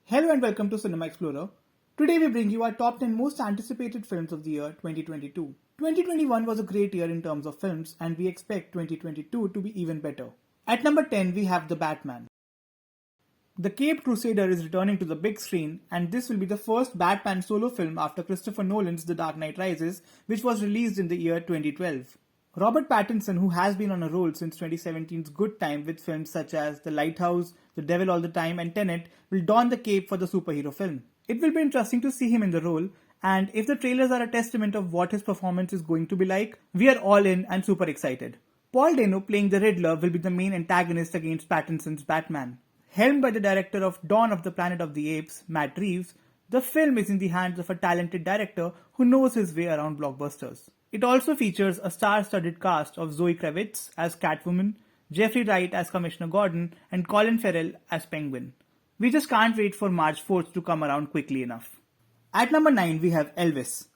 Hello and welcome to Cinema Explorer. Today we bring you our top 10 most anticipated films of the year 2022. 2021 was a great year in terms of films and we expect 2022 to be even better. At number 10 we have The Batman. The Caped Crusader is returning to the big screen and this will be the first Batman solo film after Christopher Nolan's The Dark Knight Rises, which was released in the year 2012. Robert Pattinson, who has been on a roll since 2017's Good Time with films such as The Lighthouse, The Devil All the Time and Tenet, will don the cape for the superhero film. It will be interesting to see him in the role, and if the trailers are a testament of what his performance is going to be like, we are all in and super excited. Paul Dano playing the Riddler will be the main antagonist against Pattinson's Batman. Helmed by the director of Dawn of the Planet of the Apes, Matt Reeves, the film is in the hands of a talented director who knows his way around blockbusters. It also features a star-studded cast of Zoe Kravitz as Catwoman, Jeffrey Wright as Commissioner Gordon, and Colin Farrell as Penguin. We just can't wait for March 4th to come around quickly enough. At number 9 we have Elvis.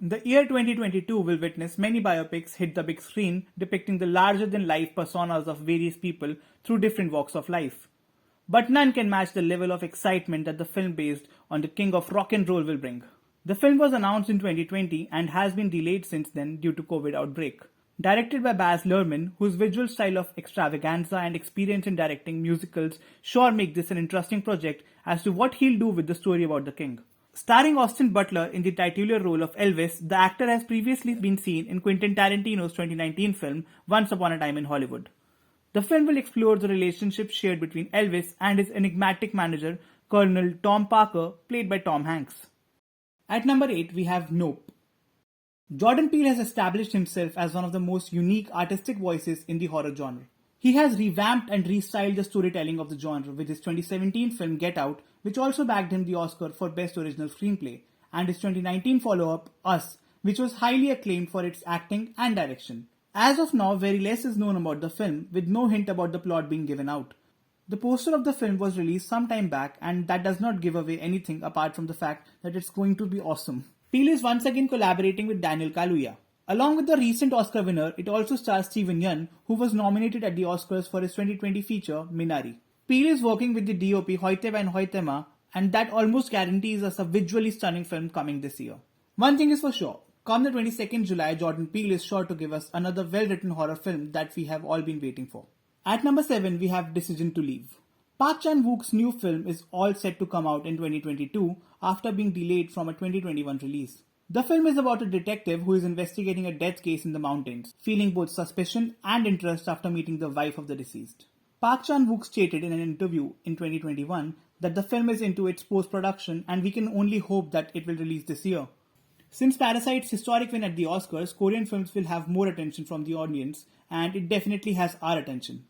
The year 2022 will witness many biopics hit the big screen depicting the larger-than-life personas of various people through different walks of life. But none can match the level of excitement that the film based on the king of rock and roll will bring. The film was announced in 2020 and has been delayed since then due to COVID outbreak. Directed by Baz Luhrmann, whose visual style of extravaganza and experience in directing musicals sure make this an interesting project as to what he'll do with the story about the king. Starring Austin Butler in the titular role of Elvis, the actor has previously been seen in Quentin Tarantino's 2019 film Once Upon a Time in Hollywood. The film will explore the relationship shared between Elvis and his enigmatic manager, Colonel Tom Parker, played by Tom Hanks. At number 8, we have Nope. Jordan Peele has established himself as one of the most unique artistic voices in the horror genre. He has revamped and restyled the storytelling of the genre with his 2017 film Get Out, which also bagged him the Oscar for Best Original Screenplay, and his 2019 follow-up, Us, which was highly acclaimed for its acting and direction. As of now, very less is known about the film, with no hint about the plot being given out. The poster of the film was released some time back and that does not give away anything apart from the fact that it's going to be awesome. Peele is once again collaborating with Daniel Kaluuya. Along with the recent Oscar winner, it also stars Steven Yeun, who was nominated at the Oscars for his 2020 feature, Minari. Peele is working with the DOP Hoyte van Hoytema and that almost guarantees us a visually stunning film coming this year. One thing is for sure, come the 22nd July, Jordan Peele is sure to give us another well-written horror film that we have all been waiting for. At number 7, we have Decision to Leave. Park Chan-wook's new film is all set to come out in 2022 after being delayed from a 2021 release. The film is about a detective who is investigating a death case in the mountains, feeling both suspicion and interest after meeting the wife of the deceased. Park Chan-wook stated in an interview in 2021 that the film is into its post-production and we can only hope that it will release this year. Since Parasite's historic win at the Oscars, Korean films will have more attention from the audience and it definitely has our attention.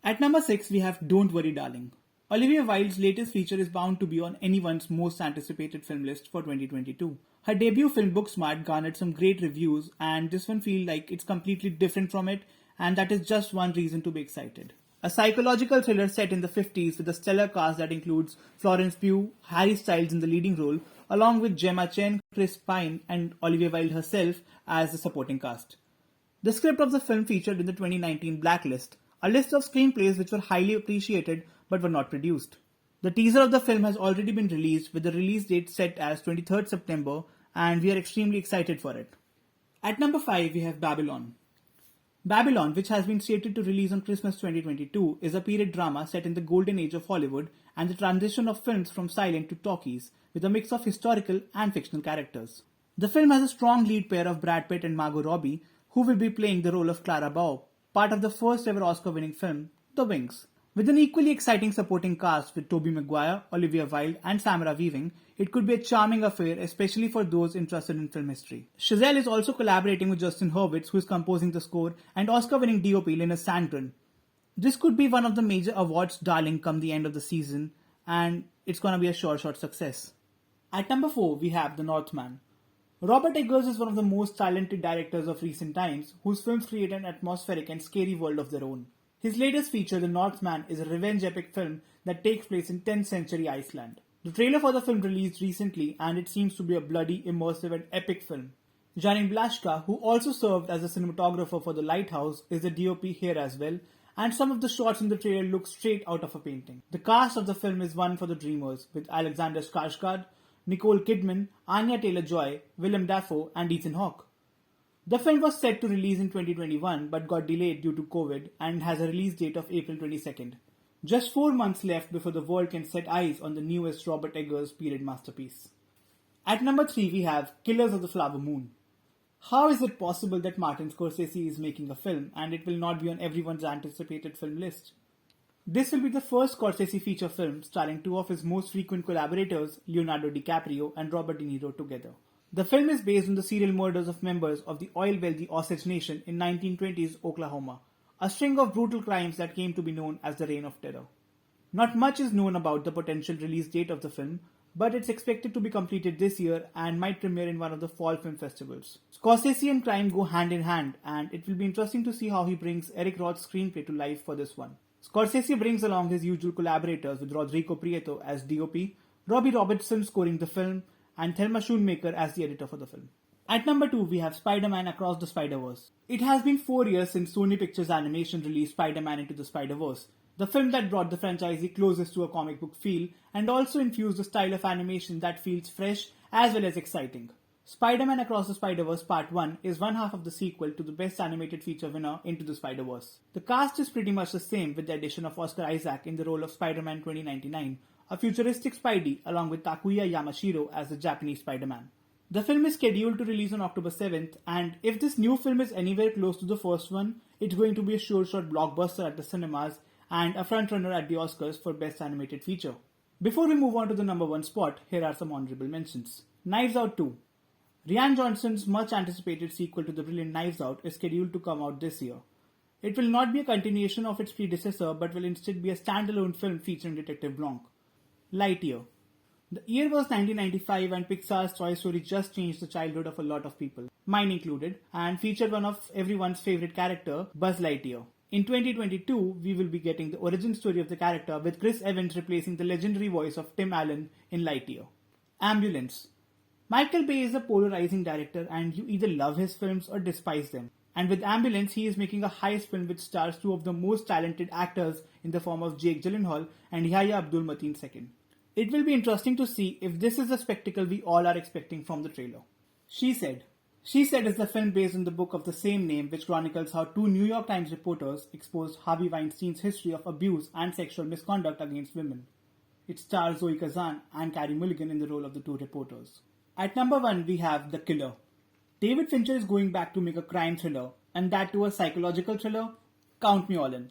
At number 6, we have Don't Worry Darling. Olivia Wilde's latest feature is bound to be on anyone's most anticipated film list for 2022. Her debut film Booksmart garnered some great reviews and this one feels like it's completely different from it and that is just one reason to be excited. A psychological thriller set in the 50s with a stellar cast that includes Florence Pugh, Harry Styles in the leading role, along with Gemma Chen, Chris Pine and Olivia Wilde herself as the supporting cast. The script of the film featured in the 2019 Blacklist, a list of screenplays which were highly appreciated but were not produced. The teaser of the film has already been released with the release date set as 23rd September and we are extremely excited for it. At number 5 we have Babylon. Babylon, which has been slated to release on Christmas 2022, is a period drama set in the golden age of Hollywood and the transition of films from silent to talkies with a mix of historical and fictional characters. The film has a strong lead pair of Brad Pitt and Margot Robbie, who will be playing the role of Clara Bow, part of the first ever Oscar-winning film, The Wings. With an equally exciting supporting cast with Tobey Maguire, Olivia Wilde and Samara Weaving, it could be a charming affair, especially for those interested in film history. Chazelle is also collaborating with Justin Hurwitz, who is composing the score, and Oscar-winning DOP Linus Sandgren. This could be one of the major awards darling come the end of the season, and it's gonna be a sure shot success. At number 4, we have The Northman. Robert Eggers is one of the most talented directors of recent times, whose films create an atmospheric and scary world of their own. His latest feature, The Northman, is a revenge epic film that takes place in 10th century Iceland. The trailer for the film released recently and it seems to be a bloody, immersive and epic film. Janin Blaschka, who also served as a cinematographer for The Lighthouse, is the DOP here as well and some of the shots in the trailer look straight out of a painting. The cast of the film is one for the dreamers, with Alexander Skarsgård, Nicole Kidman, Anya Taylor-Joy, Willem Dafoe, and Ethan Hawke. The film was set to release in 2021 but got delayed due to COVID and has a release date of April 22nd. Just 4 months left before the world can set eyes on the newest Robert Eggers period masterpiece. At number 3 we have Killers of the Flower Moon. How is it possible that Martin Scorsese is making a film and it will not be on everyone's anticipated film list? This will be the first Scorsese feature film starring two of his most frequent collaborators, Leonardo DiCaprio and Robert De Niro together. The film is based on the serial murders of members of the oil-wealthy Osage Nation in 1920s Oklahoma, a string of brutal crimes that came to be known as the Reign of Terror. Not much is known about the potential release date of the film, but it's expected to be completed this year and might premiere in one of the fall film festivals. Scorsese and crime go hand in hand, and it will be interesting to see how he brings Eric Roth's screenplay to life for this one. Scorsese brings along his usual collaborators with Rodrigo Prieto as DOP, Robbie Robertson scoring the film, and Thelma Schoonmaker as the editor for the film. At number 2, we have Spider-Man Across the Spider-Verse. It has been 4 years since Sony Pictures Animation released Spider-Man Into the Spider-Verse, the film that brought the franchise closest to a comic book feel and also infused a style of animation that feels fresh as well as exciting. Spider-Man Across the Spider-Verse Part 1 is one half of the sequel to the Best Animated Feature winner Into the Spider-Verse. The cast is pretty much the same with the addition of Oscar Isaac in the role of Spider-Man 2099, a futuristic Spidey along with Takuya Yamashiro as the Japanese Spider-Man. The film is scheduled to release on October 7th, and if this new film is anywhere close to the first one, it's going to be a sure shot blockbuster at the cinemas and a frontrunner at the Oscars for Best Animated Feature. Before we move on to the number 1 spot, here are some honorable mentions. Knives Out 2. Rian Johnson's much anticipated sequel to the brilliant Knives Out is scheduled to come out this year. It will not be a continuation of its predecessor but will instead be a standalone film featuring Detective Blanc. Lightyear. The year was 1995 and Pixar's Toy Story just changed the childhood of a lot of people, mine included, and featured one of everyone's favorite character, Buzz Lightyear. In 2022, we will be getting the origin story of the character with Chris Evans replacing the legendary voice of Tim Allen in Lightyear. Ambulance. Michael Bay is a polarizing director and you either love his films or despise them. And with Ambulance, he is making a heist film which stars two of the most talented actors in the form of Jake Gyllenhaal and Yahya Abdul-Mateen II. It will be interesting to see if this is the spectacle we all are expecting from the trailer. She Said. She Said is the film based on the book of the same name which chronicles how two New York Times reporters exposed Harvey Weinstein's history of abuse and sexual misconduct against women. It stars Zoe Kazan and Carey Mulligan in the role of the two reporters. At number 1 we have The Killer. David Fincher is going back to make a crime thriller, and that too a psychological thriller? Count me all in.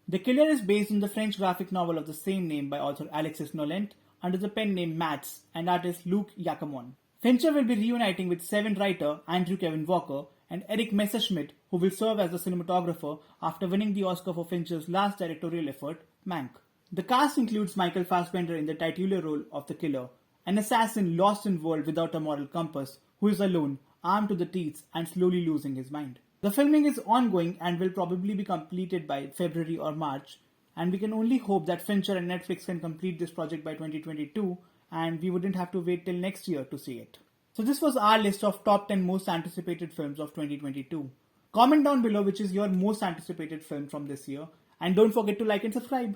The Killer is based on the French graphic novel of the same name by author Alexis Nolent under the pen name Mats and artist Luc Jacamon. Fincher will be reuniting with Seven writer Andrew Kevin Walker and Eric Messerschmidt, who will serve as the cinematographer after winning the Oscar for Fincher's last directorial effort, Mank. The cast includes Michael Fassbender in the titular role of the killer, an assassin lost in a world without a moral compass, who is alone, armed to the teeth and slowly losing his mind. The filming is ongoing and will probably be completed by February or March, and we can only hope that Fincher and Netflix can complete this project by 2022 and we wouldn't have to wait till next year to see it. So this was our list of top 10 most anticipated films of 2022. Comment down below which is your most anticipated film from this year, and don't forget to like and subscribe.